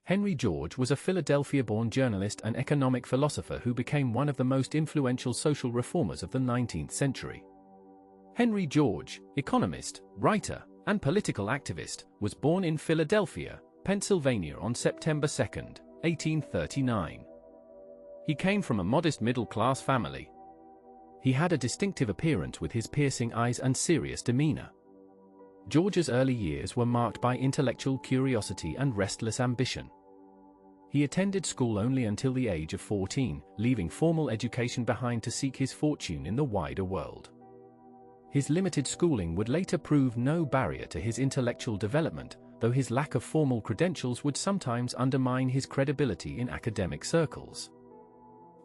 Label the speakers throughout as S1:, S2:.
S1: Henry George was a Philadelphia-born journalist and economic philosopher who became one of the most influential social reformers of the 19th century. Henry George, economist, writer, and political activist, was born in Philadelphia, Pennsylvania on September 2, 1839. He came from a modest middle-class family. He had a distinctive appearance with his piercing eyes and serious demeanor. George's early years were marked by intellectual curiosity and restless ambition. He attended school only until the age of 14, leaving formal education behind to seek his fortune in the wider world. His limited schooling would later prove no barrier to his intellectual development, though his lack of formal credentials would sometimes undermine his credibility in academic circles.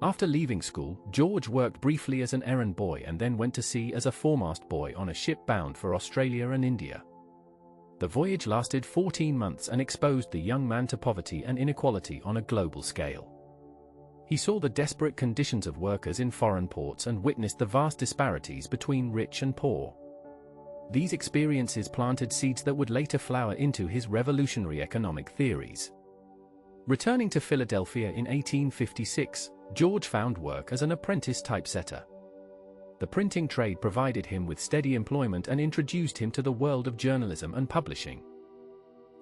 S1: After leaving school, George worked briefly as an errand boy and then went to sea as a foremast boy on a ship bound for Australia and India. The voyage lasted 14 months and exposed the young man to poverty and inequality on a global scale. He saw the desperate conditions of workers in foreign ports and witnessed the vast disparities between rich and poor. These experiences planted seeds that would later flower into his revolutionary economic theories. Returning to Philadelphia in 1856, George found work as an apprentice typesetter. The printing trade provided him with steady employment and introduced him to the world of journalism and publishing.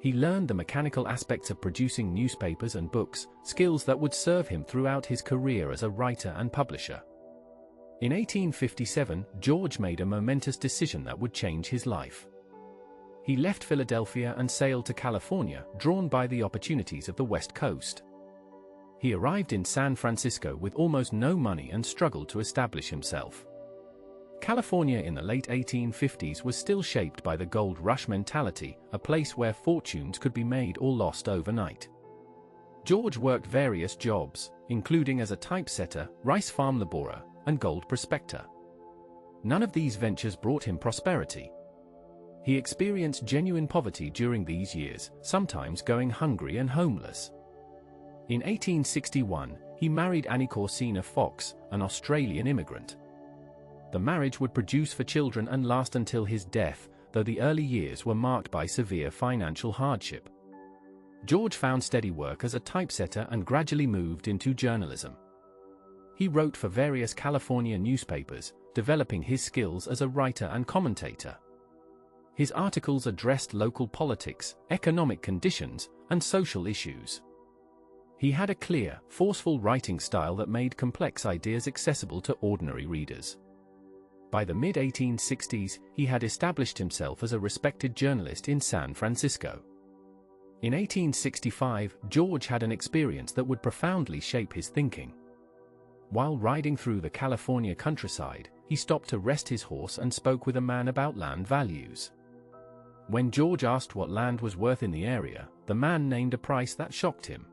S1: He learned the mechanical aspects of producing newspapers and books, skills that would serve him throughout his career as a writer and publisher. In 1857, George made a momentous decision that would change his life. He left Philadelphia and sailed to California, drawn by the opportunities of the West Coast. He arrived in San Francisco with almost no money and struggled to establish himself. California in the late 1850s was still shaped by the gold rush mentality, a place where fortunes could be made or lost overnight. George worked various jobs, including as a typesetter, rice farm laborer, and gold prospector. None of these ventures brought him prosperity. He experienced genuine poverty during these years, sometimes going hungry and homeless. In 1861, he married Annie Corsina Fox, an Australian immigrant. The marriage would produce 4 children and last until his death, though the early years were marked by severe financial hardship. George found steady work as a typesetter and gradually moved into journalism. He wrote for various California newspapers, developing his skills as a writer and commentator. His articles addressed local politics, economic conditions, and social issues. He had a clear, forceful writing style that made complex ideas accessible to ordinary readers. By the mid-1860s, he had established himself as a respected journalist in San Francisco. In 1865, George had an experience that would profoundly shape his thinking. While riding through the California countryside, he stopped to rest his horse and spoke with a man about land values. When George asked what land was worth in the area, the man named a price that shocked him.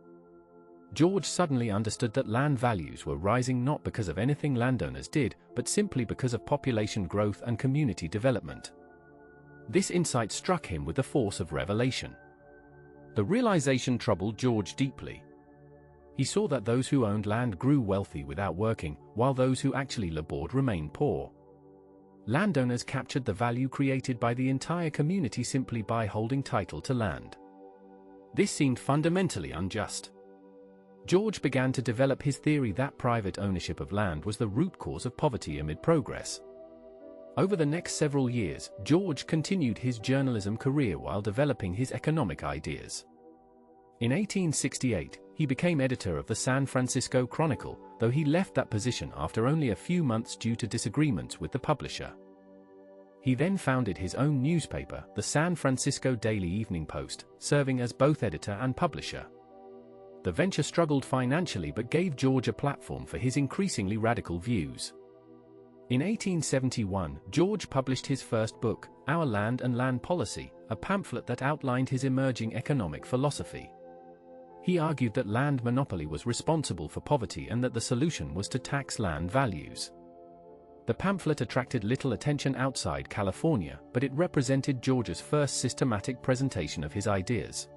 S1: George suddenly understood that land values were rising not because of anything landowners did, but simply because of population growth and community development. This insight struck him with the force of revelation. The realization troubled George deeply. He saw that those who owned land grew wealthy without working, while those who actually labored remained poor. Landowners captured the value created by the entire community simply by holding title to land. This seemed fundamentally unjust. George began to develop his theory that private ownership of land was the root cause of poverty amid progress. Over the next several years, George continued his journalism career while developing his economic ideas. In 1868, he became editor of the San Francisco Chronicle, though he left that position after only a few months due to disagreements with the publisher. He then founded his own newspaper, the San Francisco Daily Evening Post, serving as both editor and publisher. The venture struggled financially but gave George a platform for his increasingly radical views. In 1871, George published his first book, Our Land and Land Policy, a pamphlet that outlined his emerging economic philosophy. He argued that land monopoly was responsible for poverty and that the solution was to tax land values. The pamphlet attracted little attention outside California, but it represented George's first systematic presentation of his ideas.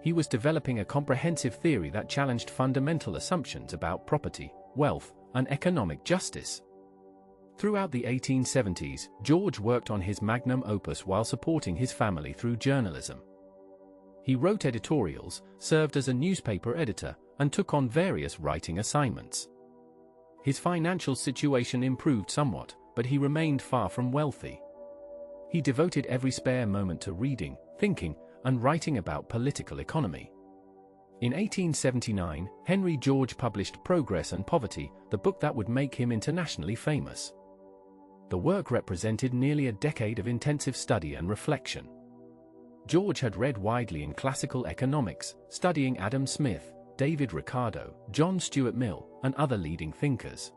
S1: He was developing a comprehensive theory that challenged fundamental assumptions about property, wealth, and economic justice. Throughout the 1870s, George worked on his magnum opus while supporting his family through journalism. He wrote editorials, served as a newspaper editor, and took on various writing assignments. His financial situation improved somewhat, but he remained far from wealthy. He devoted every spare moment to reading, thinking, and writing about political economy. In 1879, Henry George published Progress and Poverty, the book that would make him internationally famous. The work represented nearly a decade of intensive study and reflection. George had read widely in classical economics, studying Adam Smith, David Ricardo, John Stuart Mill, and other leading thinkers.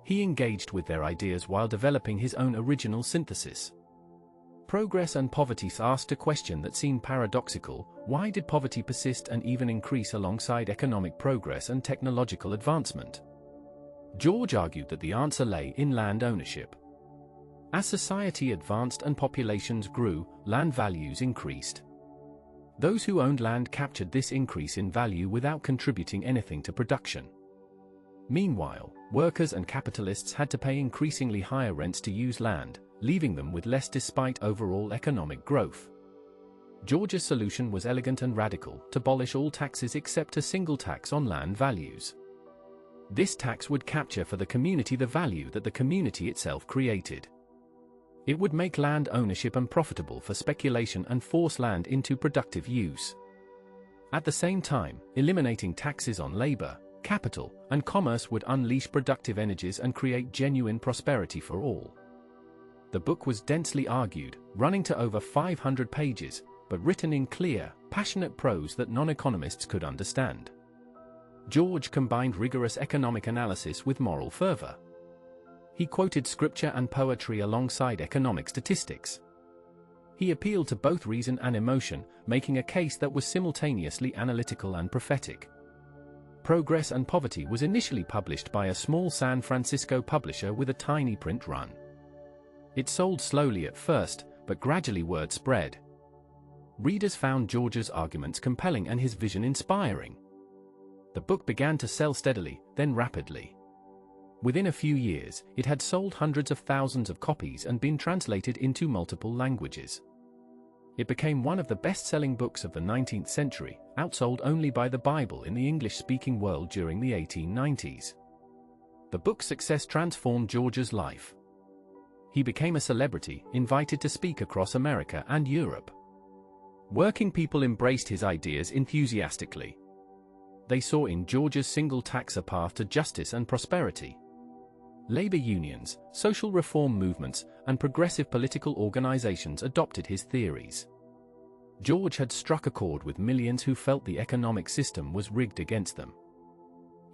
S1: He engaged with their ideas while developing his own original synthesis. Progress and Poverty asked a question that seemed paradoxical: why did poverty persist and even increase alongside economic progress and technological advancement? George argued that the answer lay in land ownership. As society advanced and populations grew, land values increased. Those who owned land captured this increase in value without contributing anything to production. Meanwhile, workers and capitalists had to pay increasingly higher rents to use land, leaving them with less despite overall economic growth. George's solution was elegant and radical: to abolish all taxes except a single tax on land values. This tax would capture for the community the value that the community itself created. It would make land ownership unprofitable for speculation and force land into productive use. At the same time, eliminating taxes on labor, capital, and commerce would unleash productive energies and create genuine prosperity for all. The book was densely argued, running to over 500 pages, but written in clear, passionate prose that non-economists could understand. George combined rigorous economic analysis with moral fervor. He quoted scripture and poetry alongside economic statistics. He appealed to both reason and emotion, making a case that was simultaneously analytical and prophetic. Progress and Poverty was initially published by a small San Francisco publisher with a tiny print run. It sold slowly at first, but gradually word spread. Readers found George's arguments compelling and his vision inspiring. The book began to sell steadily, then rapidly. Within a few years, it had sold hundreds of thousands of copies and been translated into multiple languages. It became one of the best-selling books of the 19th century, outsold only by the Bible in the English-speaking world during the 1890s. The book's success transformed George's life. He became a celebrity, invited to speak across America and Europe. Working people embraced his ideas enthusiastically. They saw in George's single tax a path to justice and prosperity. Labor unions, social reform movements, and progressive political organizations adopted his theories. George had struck a chord with millions who felt the economic system was rigged against them.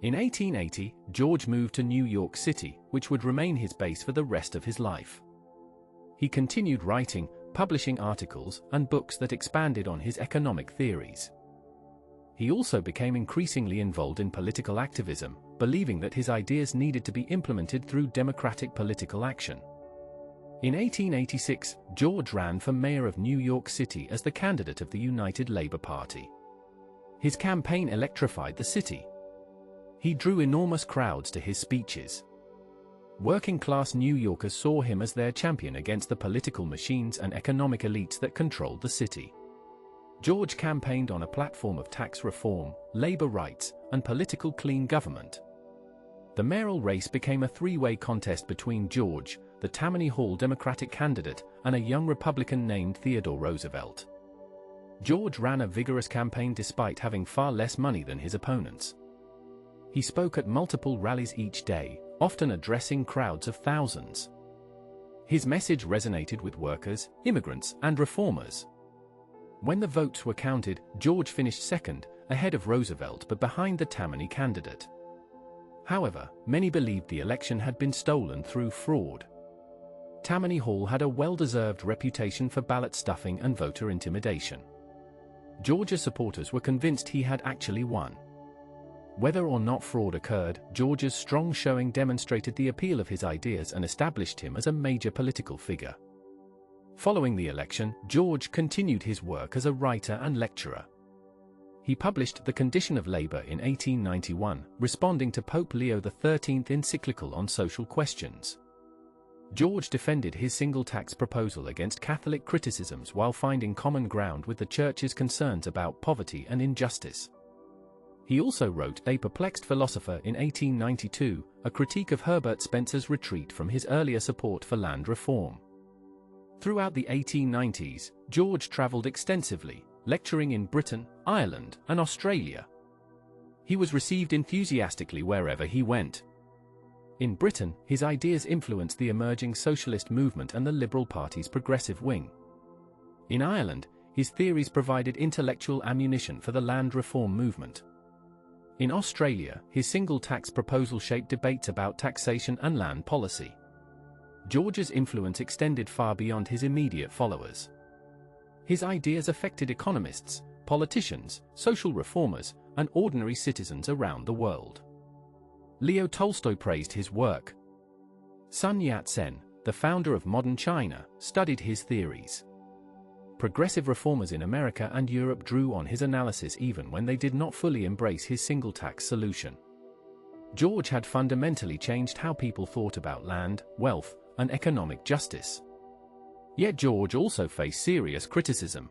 S1: In 1880, George moved to New York City, which would remain his base for the rest of his life. He continued writing, publishing articles and books that expanded on his economic theories. He also became increasingly involved in political activism, believing that his ideas needed to be implemented through democratic political action. In 1886, George ran for mayor of New York City as the candidate of the United Labor Party. His campaign electrified the city. He drew enormous crowds to his speeches. Working-class New Yorkers saw him as their champion against the political machines and economic elites that controlled the city. George campaigned on a platform of tax reform, labor rights, and political clean government. The mayoral race became a three-way contest between George, the Tammany Hall Democratic candidate, and a young Republican named Theodore Roosevelt. George ran a vigorous campaign despite having far less money than his opponents. He spoke at multiple rallies each day, often addressing crowds of thousands. His message resonated with workers, immigrants, and reformers. When the votes were counted, George finished second, ahead of Roosevelt but behind the Tammany candidate. However, many believed the election had been stolen through fraud. Tammany Hall had a well-deserved reputation for ballot stuffing and voter intimidation. George's supporters were convinced he had actually won. Whether or not fraud occurred, George's strong showing demonstrated the appeal of his ideas and established him as a major political figure. Following the election, George continued his work as a writer and lecturer. He published The Condition of Labor in 1891, responding to Pope Leo XIII's encyclical on social questions. George defended his single tax proposal against Catholic criticisms while finding common ground with the Church's concerns about poverty and injustice. He also wrote A Perplexed Philosopher in 1892, a critique of Herbert Spencer's retreat from his earlier support for land reform. Throughout the 1890s, George travelled extensively, lecturing in Britain, Ireland, and Australia. He was received enthusiastically wherever he went. In Britain, his ideas influenced the emerging socialist movement and the Liberal Party's progressive wing. In Ireland, his theories provided intellectual ammunition for the land reform movement. In Australia, his single tax proposal shaped debates about taxation and land policy. George's influence extended far beyond his immediate followers. His ideas affected economists, politicians, social reformers, and ordinary citizens around the world. Leo Tolstoy praised his work. Sun Yat-sen, the founder of modern China, studied his theories. Progressive reformers in America and Europe drew on his analysis even when they did not fully embrace his single tax solution. George had fundamentally changed how people thought about land, wealth, and economic justice. Yet George also faced serious criticism.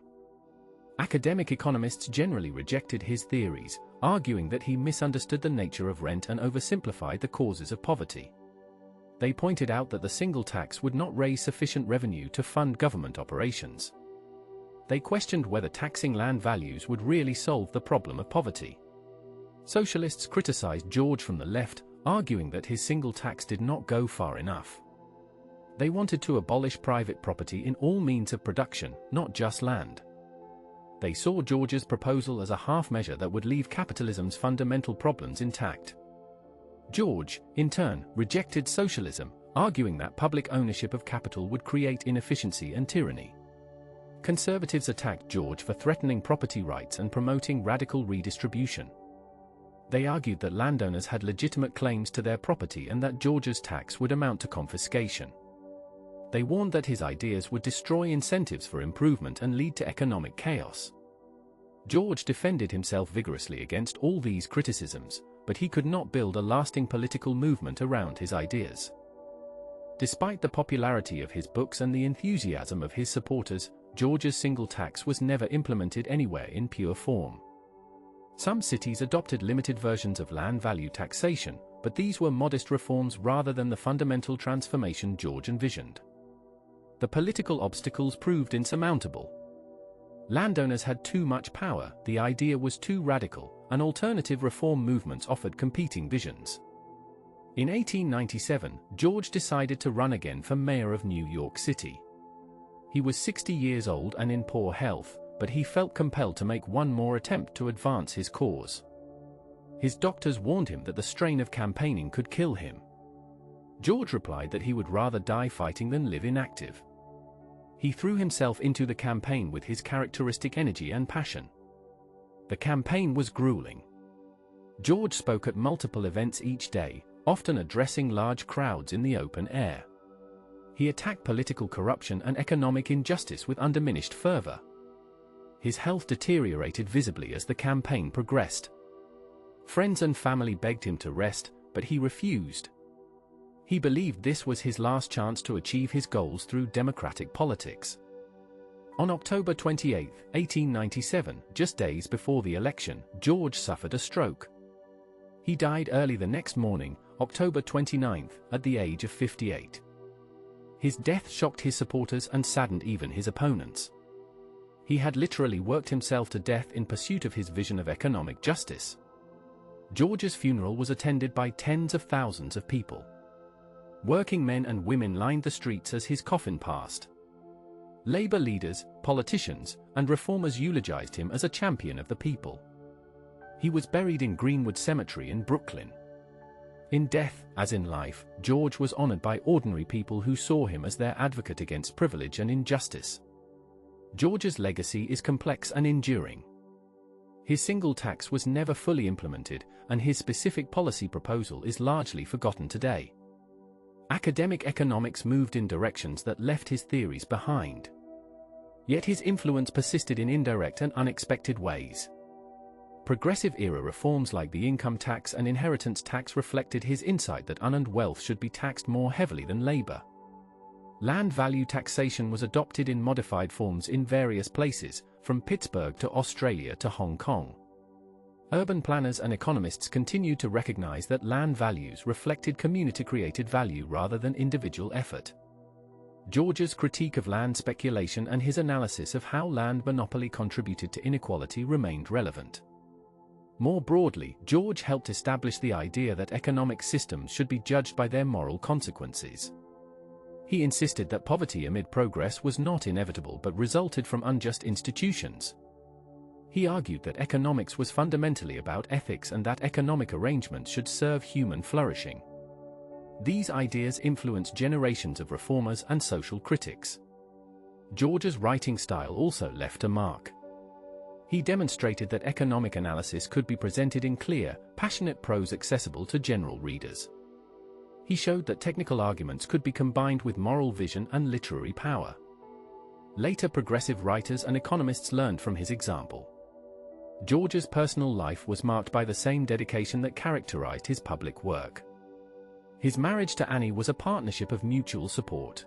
S1: Academic economists generally rejected his theories, arguing that he misunderstood the nature of rent and oversimplified the causes of poverty. They pointed out that the single tax would not raise sufficient revenue to fund government operations. They questioned whether taxing land values would really solve the problem of poverty. Socialists criticized George from the left, arguing that his single tax did not go far enough. They wanted to abolish private property in all means of production, not just land. They saw George's proposal as a half measure that would leave capitalism's fundamental problems intact. George, in turn, rejected socialism, arguing that public ownership of capital would create inefficiency and tyranny. Conservatives attacked George for threatening property rights and promoting radical redistribution. They argued that landowners had legitimate claims to their property and that George's tax would amount to confiscation. They warned that his ideas would destroy incentives for improvement and lead to economic chaos. George defended himself vigorously against all these criticisms, but he could not build a lasting political movement around his ideas. Despite the popularity of his books and the enthusiasm of his supporters, George's single tax was never implemented anywhere in pure form. Some cities adopted limited versions of land value taxation, but these were modest reforms rather than the fundamental transformation George envisioned. The political obstacles proved insurmountable. Landowners had too much power, the idea was too radical, and alternative reform movements offered competing visions. In 1897, George decided to run again for mayor of New York City. He was 60 years old and in poor health, but he felt compelled to make one more attempt to advance his cause. His doctors warned him that the strain of campaigning could kill him. George replied that he would rather die fighting than live inactive. He threw himself into the campaign with his characteristic energy and passion. The campaign was grueling. George spoke at multiple events each day, often addressing large crowds in the open air. He attacked political corruption and economic injustice with undiminished fervor. His health deteriorated visibly as the campaign progressed. Friends and family begged him to rest, but he refused. He believed this was his last chance to achieve his goals through democratic politics. On October 28, 1897, just days before the election, George suffered a stroke. He died early the next morning, October 29, at the age of 58. His death shocked his supporters and saddened even his opponents. He had literally worked himself to death in pursuit of his vision of economic justice. George's funeral was attended by tens of thousands of people. Working men and women lined the streets as his coffin passed. Labor leaders, politicians, and reformers eulogized him as a champion of the people. He was buried in Greenwood Cemetery in Brooklyn. In death, as in life, George was honored by ordinary people who saw him as their advocate against privilege and injustice. George's legacy is complex and enduring. His single tax was never fully implemented, and his specific policy proposal is largely forgotten today. Academic economics moved in directions that left his theories behind. Yet his influence persisted in indirect and unexpected ways. Progressive-era reforms like the income tax and inheritance tax reflected his insight that unearned wealth should be taxed more heavily than labor. Land value taxation was adopted in modified forms in various places, from Pittsburgh to Australia to Hong Kong. Urban planners and economists continued to recognize that land values reflected community-created value rather than individual effort. George's critique of land speculation and his analysis of how land monopoly contributed to inequality remained relevant. More broadly, George helped establish the idea that economic systems should be judged by their moral consequences. He insisted that poverty amid progress was not inevitable but resulted from unjust institutions. He argued that economics was fundamentally about ethics and that economic arrangements should serve human flourishing. These ideas influenced generations of reformers and social critics. George's writing style also left a mark. He demonstrated that economic analysis could be presented in clear, passionate prose accessible to general readers. He showed that technical arguments could be combined with moral vision and literary power. Later progressive writers and economists learned from his example. George's personal life was marked by the same dedication that characterized his public work. His marriage to Annie was a partnership of mutual support.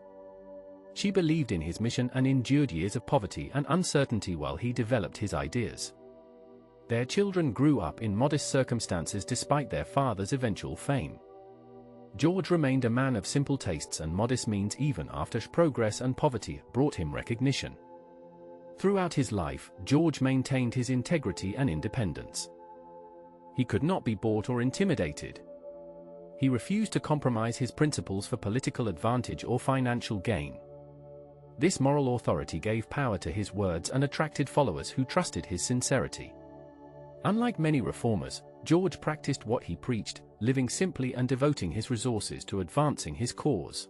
S1: She believed in his mission and endured years of poverty and uncertainty while he developed his ideas. Their children grew up in modest circumstances despite their father's eventual fame. George remained a man of simple tastes and modest means even after progress and poverty brought him recognition. Throughout his life, George maintained his integrity and independence. He could not be bought or intimidated. He refused to compromise his principles for political advantage or financial gain. This moral authority gave power to his words and attracted followers who trusted his sincerity. Unlike many reformers, George practiced what he preached, living simply and devoting his resources to advancing his cause.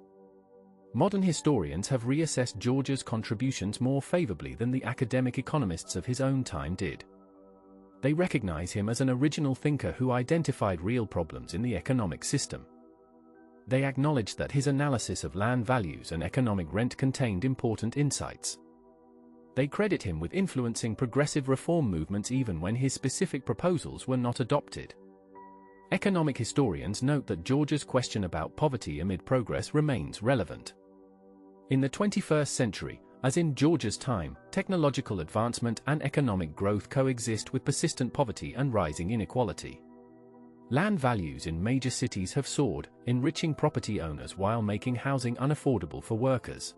S1: Modern historians have reassessed George's contributions more favorably than the academic economists of his own time did. They recognize him as an original thinker who identified real problems in the economic system. They acknowledged that his analysis of land values and economic rent contained important insights. They credit him with influencing progressive reform movements even when his specific proposals were not adopted. Economic historians note that George's question about poverty amid progress remains relevant. In the 21st century, as in George's time, technological advancement and economic growth coexist with persistent poverty and rising inequality. Land values in major cities have soared, enriching property owners while making housing unaffordable for workers.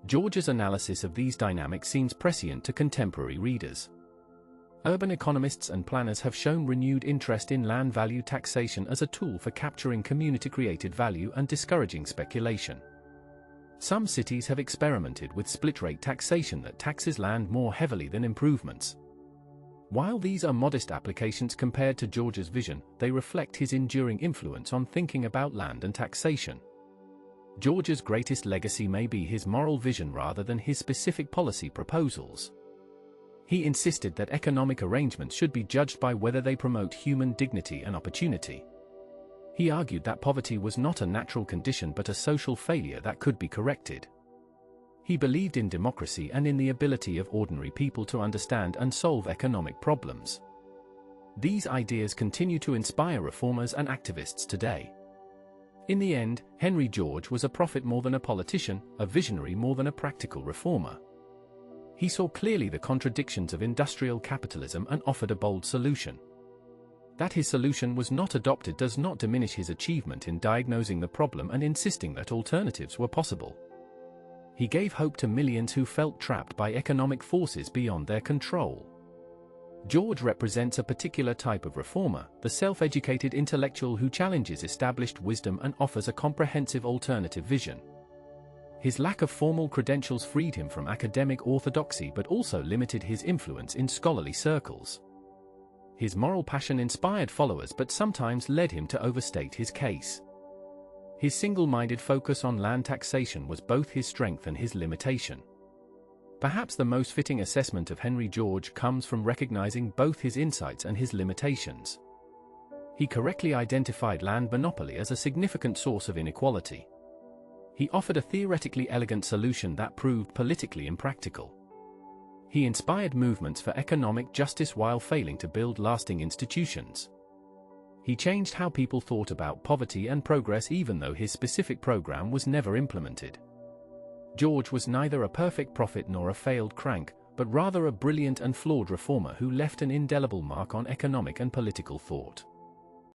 S1: George's analysis of these dynamics seems prescient to contemporary readers. Urban economists and planners have shown renewed interest in land value taxation as a tool for capturing community-created value and discouraging speculation. Some cities have experimented with split-rate taxation that taxes land more heavily than improvements. While these are modest applications compared to George's vision, they reflect his enduring influence on thinking about land and taxation. George's greatest legacy may be his moral vision rather than his specific policy proposals. He insisted that economic arrangements should be judged by whether they promote human dignity and opportunity. He argued that poverty was not a natural condition but a social failure that could be corrected. He believed in democracy and in the ability of ordinary people to understand and solve economic problems. These ideas continue to inspire reformers and activists today. In the end, Henry George was a prophet more than a politician, a visionary more than a practical reformer. He saw clearly the contradictions of industrial capitalism and offered a bold solution. That his solution was not adopted does not diminish his achievement in diagnosing the problem and insisting that alternatives were possible. He gave hope to millions who felt trapped by economic forces beyond their control. George represents a particular type of reformer, the self-educated intellectual who challenges established wisdom and offers a comprehensive alternative vision. His lack of formal credentials freed him from academic orthodoxy but also limited his influence in scholarly circles. His moral passion inspired followers but sometimes led him to overstate his case. His single-minded focus on land taxation was both his strength and his limitation. Perhaps the most fitting assessment of Henry George comes from recognizing both his insights and his limitations. He correctly identified land monopoly as a significant source of inequality. He offered a theoretically elegant solution that proved politically impractical. He inspired movements for economic justice while failing to build lasting institutions. He changed how people thought about poverty and progress even though his specific program was never implemented. George was neither a perfect prophet nor a failed crank, but rather a brilliant and flawed reformer who left an indelible mark on economic and political thought.